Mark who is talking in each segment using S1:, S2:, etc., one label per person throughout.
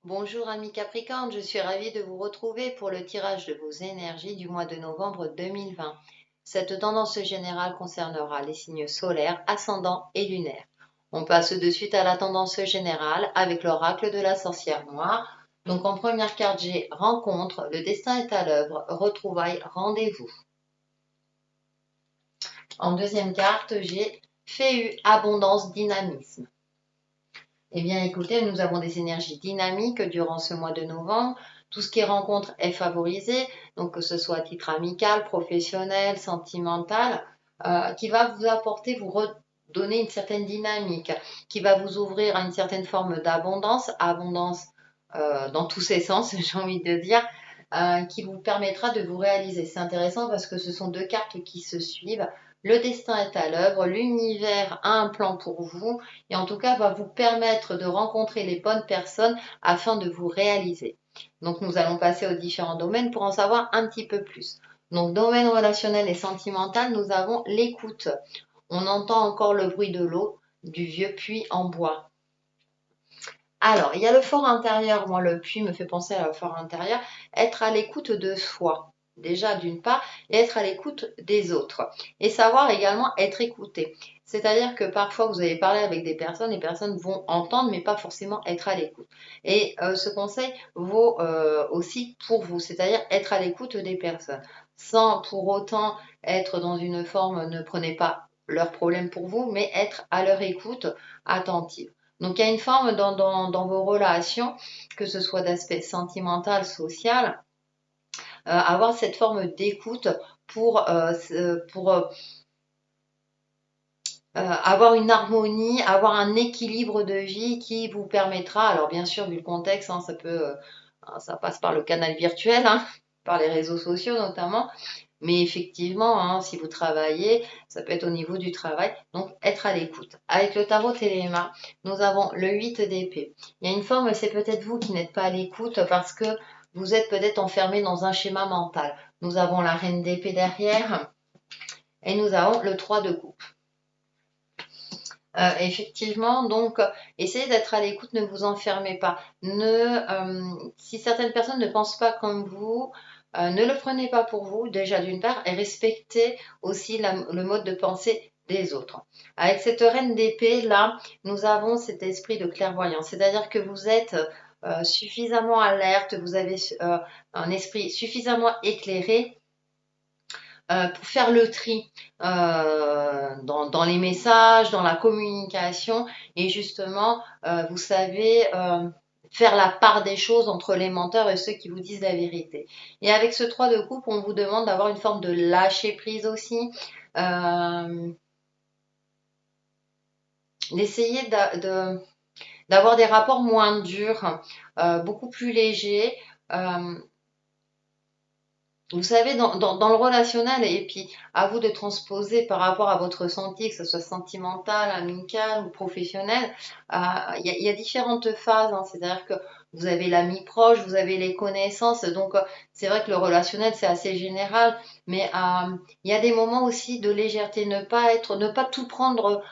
S1: Bonjour amis Capricorne, je suis ravie de vous retrouver pour le tirage de vos énergies du mois de novembre 2020. Cette tendance générale concernera les signes solaires, ascendants et lunaires. On passe de suite à la tendance générale avec l'oracle de la sorcière noire. Donc en première carte, j'ai rencontre, le destin est à l'œuvre, retrouvailles, rendez-vous. En deuxième carte, j'ai féu, abondance, dynamisme. Eh bien, écoutez, nous avons des énergies dynamiques durant ce mois de novembre. Tout ce qui est rencontre est favorisé, donc que ce soit à titre amical, professionnel, sentimental, qui va vous apporter, vous redonner une certaine dynamique, qui va vous ouvrir à une certaine forme d'abondance, abondance dans tous ses sens, j'ai envie de dire, qui vous permettra de vous réaliser. C'est intéressant parce que ce sont deux cartes qui se suivent. Le destin est à l'œuvre, l'univers a un plan pour vous et en tout cas va vous permettre de rencontrer les bonnes personnes afin de vous réaliser. Donc nous allons passer aux différents domaines pour en savoir un petit peu plus. Donc domaine relationnel et sentimental, nous avons l'écoute. On entend encore le bruit de l'eau du vieux puits en bois. Alors, il y a le fort intérieur. Moi, le puits me fait penser à le fort intérieur. Être à l'écoute de soi, déjà d'une part, et être à l'écoute des autres. Et savoir également être écouté. C'est-à-dire que parfois, vous allez parler avec des personnes, les personnes vont entendre, mais pas forcément être à l'écoute. Et ce conseil vaut aussi pour vous, c'est-à-dire être à l'écoute des personnes. Sans pour autant être dans une forme, ne prenez pas leurs problèmes pour vous, mais être à leur écoute attentive. Donc, il y a une forme dans vos relations, que ce soit d'aspect sentimental, social, avoir cette forme d'écoute pour avoir une harmonie, avoir un équilibre de vie qui vous permettra, alors bien sûr, vu le contexte, hein, ça passe par le canal virtuel, hein, par les réseaux sociaux notamment, mais effectivement, hein, si vous travaillez, ça peut être au niveau du travail, donc être à l'écoute. Avec le tarot Téléma, nous avons le 8 d'épée. Il y a une forme, c'est peut-être vous qui n'êtes pas à l'écoute parce que vous êtes peut-être enfermé dans un schéma mental. Nous avons la reine d'épée derrière et nous avons le 3 de coupe. Effectivement, donc essayez d'être à l'écoute, ne vous enfermez pas. Si certaines personnes ne pensent pas comme vous, ne le prenez pas pour vous, déjà d'une part, et respectez aussi le mode de pensée des autres. Avec cette reine d'épée, là, nous avons cet esprit de clairvoyance, c'est-à-dire que vous êtes suffisamment alerte, vous avez un esprit suffisamment éclairé pour faire le tri dans les messages, dans la communication et justement, vous savez faire la part des choses entre les menteurs et ceux qui vous disent la vérité. Et avec ce 3 de coupe, on vous demande d'avoir une forme de lâcher prise aussi, euh, d'essayer d'avoir des rapports moins durs, beaucoup plus légers. Euh, Vous savez, dans le relationnel, et puis à vous de transposer par rapport à votre ressenti, que ce soit sentimental, amical ou professionnel, il y a différentes phases, hein. C'est-à-dire que vous avez l'ami proche, vous avez les connaissances, donc c'est vrai que le relationnel, c'est assez général, mais il y a des moments aussi de légèreté, ne pas tout prendre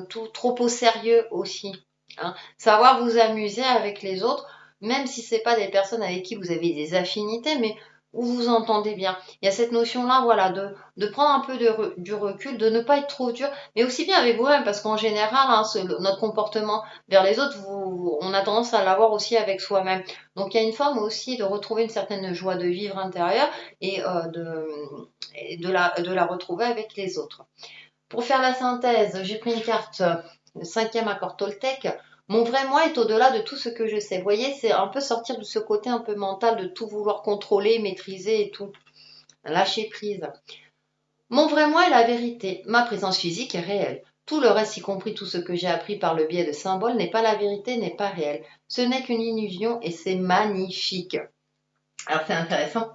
S1: tout trop au sérieux aussi, hein. Savoir vous amuser avec les autres, même si c'est pas des personnes avec qui vous avez des affinités, mais où vous entendez bien. Il y a cette notion-là, voilà, de prendre un peu du recul, de ne pas être trop dur, mais aussi bien avec vous-même, parce qu'en général, hein, notre comportement vers les autres, on a tendance à l'avoir aussi avec soi-même. Donc il y a une forme aussi de retrouver une certaine joie de vivre intérieure et de la retrouver avec les autres. Pour faire la synthèse, j'ai pris une carte, le cinquième accord Toltec. Mon vrai moi est au-delà de tout ce que je sais. Vous voyez, c'est un peu sortir de ce côté un peu mental de tout vouloir contrôler, maîtriser et tout. Lâcher prise. Mon vrai moi est la vérité. Ma présence physique est réelle. Tout le reste, y compris tout ce que j'ai appris par le biais de symboles, n'est pas la vérité, n'est pas réel. Ce n'est qu'une illusion et c'est magnifique. Alors c'est intéressant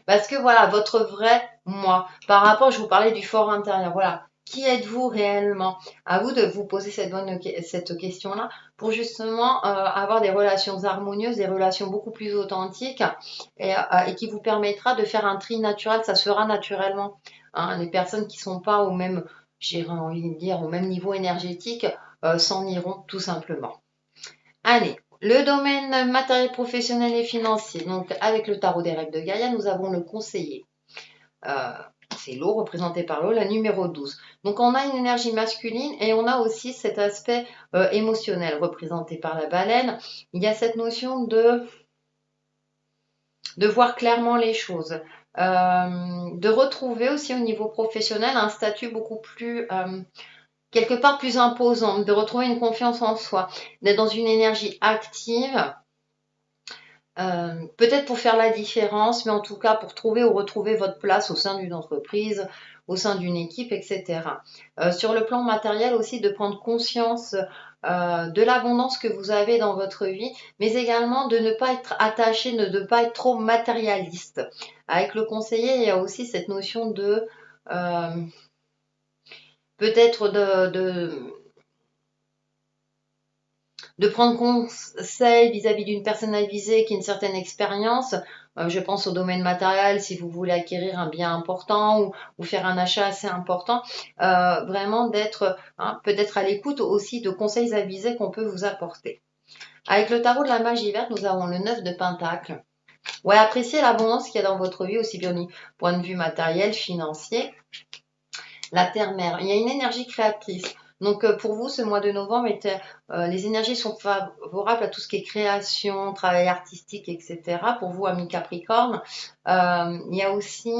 S1: parce que voilà, votre vrai moi, par rapport, je vous parlais du fort intérieur, voilà. Qui êtes-vous réellement? À vous de vous poser cette question-là pour justement avoir des relations harmonieuses, des relations beaucoup plus authentiques et qui vous permettra de faire un tri naturel, ça se fera naturellement, hein. Les personnes qui ne sont pas au même, j'ai envie de dire, au même niveau énergétique s'en iront tout simplement. Allez, Le domaine matériel, professionnel et financier. Donc, avec le tarot des rêves de Gaïa, nous avons le conseiller. C'est l'eau, représenté par l'eau, la numéro 12. Donc, on a une énergie masculine et on a aussi cet aspect émotionnel, représenté par la baleine. Il y a cette notion de voir clairement les choses. De retrouver aussi au niveau professionnel un statut beaucoup plus quelque part plus imposant, de retrouver une confiance en soi, d'être dans une énergie active, peut-être pour faire la différence, mais en tout cas pour trouver ou retrouver votre place au sein d'une entreprise, au sein d'une équipe, etc. Sur le plan matériel aussi, de prendre conscience de l'abondance que vous avez dans votre vie, mais également de ne pas être attaché, de ne pas être trop matérialiste. Avec le conseiller, il y a aussi cette notion de peut-être de prendre conseil vis-à-vis d'une personne avisée qui a une certaine expérience. Je pense au domaine matériel, si vous voulez acquérir un bien important ou faire un achat assez important, vraiment d'être peut-être à l'écoute aussi de conseils avisés qu'on peut vous apporter. Avec le tarot de la magie verte, nous avons le 9 de Pentacle. Ouais, appréciez l'abondance qu'il y a dans votre vie, aussi bien du point de vue matériel, financier. La terre-mère, il y a une énergie créatrice. Donc pour vous, ce mois de novembre, les énergies sont favorables à tout ce qui est création, travail artistique, etc. Pour vous, amis Capricorne, il y a aussi,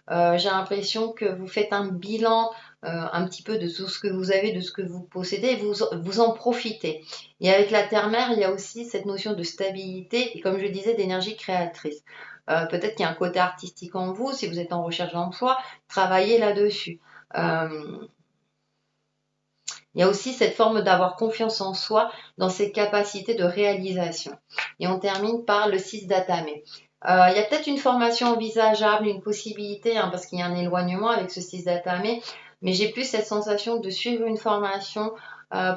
S1: j'ai l'impression que vous faites un bilan un petit peu de tout ce que vous avez, de ce que vous possédez, et vous en profitez. Et avec la terre-mère, il y a aussi cette notion de stabilité et, comme je disais, d'énergie créatrice. Peut-être qu'il y a un côté artistique en vous, si vous êtes en recherche d'emploi, travaillez là-dessus. Il y a aussi cette forme d'avoir confiance en soi dans ses capacités de réalisation. Et on termine par le 6 d'Atamé. Il y a peut-être une formation envisageable, une possibilité, parce qu'il y a un éloignement avec ce 6 d'Atamé, mais j'ai plus cette sensation de suivre une formation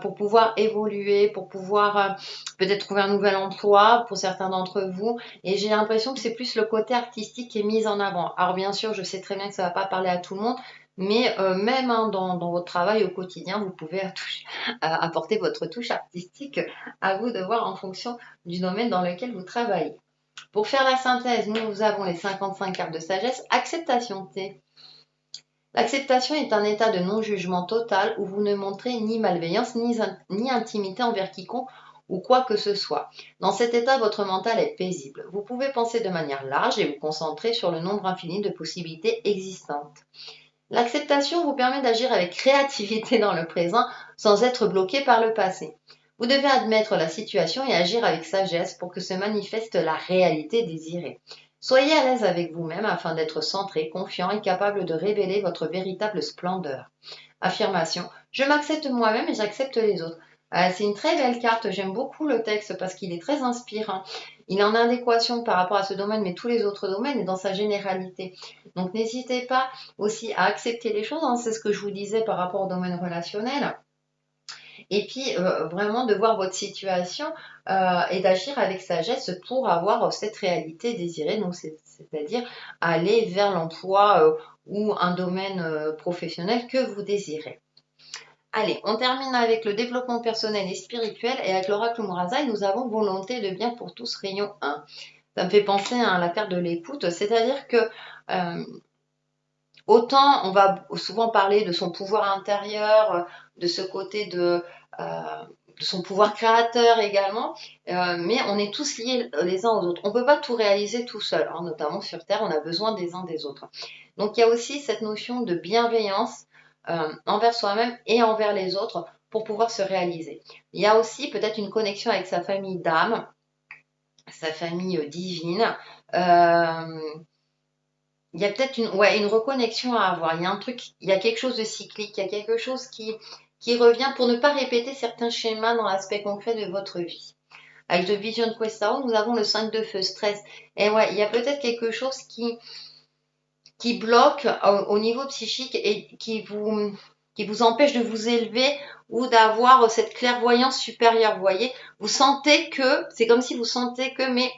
S1: pour pouvoir évoluer, pour pouvoir peut-être trouver un nouvel emploi pour certains d'entre vous. Et j'ai l'impression que c'est plus le côté artistique qui est mis en avant. Alors bien sûr, je sais très bien que ça ne va pas parler à tout le monde, mais même dans votre travail au quotidien, vous pouvez apporter votre touche artistique, à vous de voir en fonction du domaine dans lequel vous travaillez. Pour faire la synthèse, nous avons les 55 cartes de sagesse. Acceptation T. L'acceptation est un état de non-jugement total où vous ne montrez ni malveillance ni intimité envers quiconque ou quoi que ce soit. Dans cet état, votre mental est paisible. Vous pouvez penser de manière large et vous concentrer sur le nombre infini de possibilités existantes. L'acceptation vous permet d'agir avec créativité dans le présent sans être bloqué par le passé. Vous devez admettre la situation et agir avec sagesse pour que se manifeste la réalité désirée. Soyez à l'aise avec vous-même afin d'être centré, confiant et capable de révéler votre véritable splendeur. Affirmation. Je m'accepte moi-même et j'accepte les autres. C'est une très belle carte, j'aime beaucoup le texte parce qu'il est très inspirant. Il est en adéquation par rapport à ce domaine, mais tous les autres domaines et dans sa généralité. Donc n'hésitez pas aussi à accepter les choses, c'est ce que je vous disais par rapport au domaine relationnel. Et puis vraiment de voir votre situation et d'agir avec sagesse pour avoir cette réalité désirée, donc c'est-à-dire aller vers l'emploi ou un domaine professionnel que vous désirez. Allez, on termine avec le développement personnel et spirituel et avec l'oracle Murazaï, nous avons volonté de bien pour tous, rayon 1. Ça me fait penser à la carte de l'écoute, c'est-à-dire que autant on va souvent parler de son pouvoir intérieur, de ce côté de son pouvoir créateur également, mais on est tous liés les uns aux autres. On ne peut pas tout réaliser tout seul, notamment sur Terre, on a besoin des uns des autres. Donc il y a aussi cette notion de bienveillance envers soi-même et envers les autres pour pouvoir se réaliser. Il y a aussi peut-être une connexion avec sa famille d'âme, sa famille divine. Il y a peut-être une reconnexion à avoir. Il y a un truc, il y a quelque chose de cyclique, il y a quelque chose qui revient pour ne pas répéter certains schémas dans l'aspect concret de votre vie. Avec The Vision Quest Tarot, nous avons le 5 de feu, stress. Et ouais, il y a peut-être quelque chose qui bloque au niveau psychique et qui vous empêche de vous élever ou d'avoir cette clairvoyance supérieure. Vous voyez, vous sentez que, c'est comme si vous sentez que, mais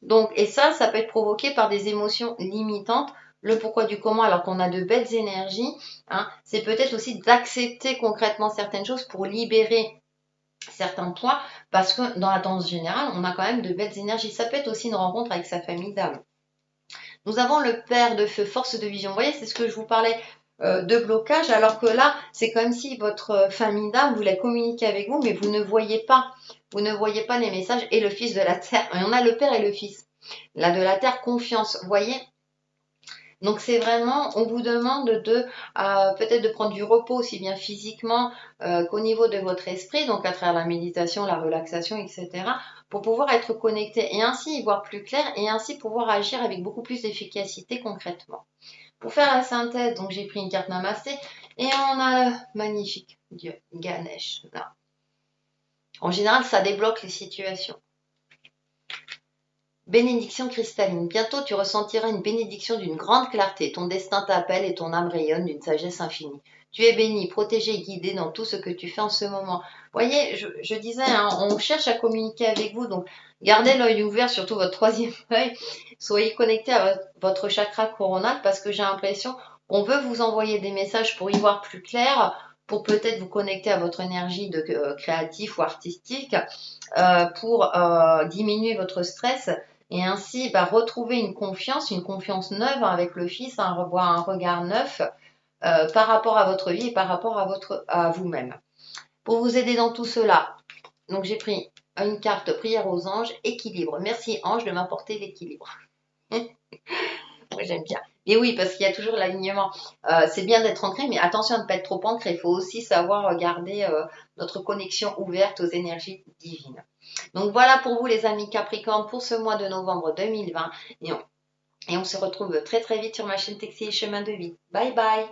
S1: donc, et ça peut être provoqué par des émotions limitantes. Le pourquoi du comment, alors qu'on a de belles énergies, c'est peut-être aussi d'accepter concrètement certaines choses pour libérer certains points, parce que dans la tendance générale, on a quand même de belles énergies. Ça peut être aussi une rencontre avec sa famille d'âme. Nous avons le père de feu, force de vision. Vous voyez, c'est ce que je vous parlais de blocage, alors que là, c'est comme si votre famille d'âme voulait communiquer avec vous, mais vous ne voyez pas. Vous ne voyez pas les messages. Et le fils de la terre, et on a le père et le fils. Là, de la terre, confiance. Vous voyez, donc c'est vraiment, on vous demande de peut-être de prendre du repos aussi bien physiquement qu'au niveau de votre esprit, donc à travers la méditation, la relaxation, etc., pour pouvoir être connecté et ainsi y voir plus clair et ainsi pouvoir agir avec beaucoup plus d'efficacité concrètement. Pour faire la synthèse, donc j'ai pris une carte Namasté et on a le magnifique Dieu Ganesh là. En général, ça débloque les situations. Bénédiction cristalline. Bientôt tu ressentiras une bénédiction d'une grande clarté. Ton destin t'appelle et ton âme rayonne d'une sagesse infinie. Tu es béni, protégé et guidé dans tout ce que tu fais en ce moment. Voyez, je disais, hein, on cherche à communiquer avec vous, donc gardez l'œil ouvert, surtout votre troisième œil. Soyez connecté à votre chakra coronal parce que j'ai l'impression qu'on veut vous envoyer des messages pour y voir plus clair, pour peut-être vous connecter à votre énergie de créatif ou artistique, pour diminuer votre stress et ainsi retrouver une confiance neuve avec le Fils, un regard neuf par rapport à votre vie et par rapport à vous-même. Pour vous aider dans tout cela, donc j'ai pris une carte prière aux anges, équilibre. Merci ange de m'apporter l'équilibre. Moi j'aime bien. Et oui, parce qu'il y a toujours l'alignement. C'est bien d'être ancré, mais attention à ne pas être trop ancré. Il faut aussi savoir garder notre connexion ouverte aux énergies divines. Donc voilà pour vous les amis Capricorne pour ce mois de novembre 2020. Et on se retrouve très très vite sur ma chaîne Textile Chemin de Vie. Bye bye.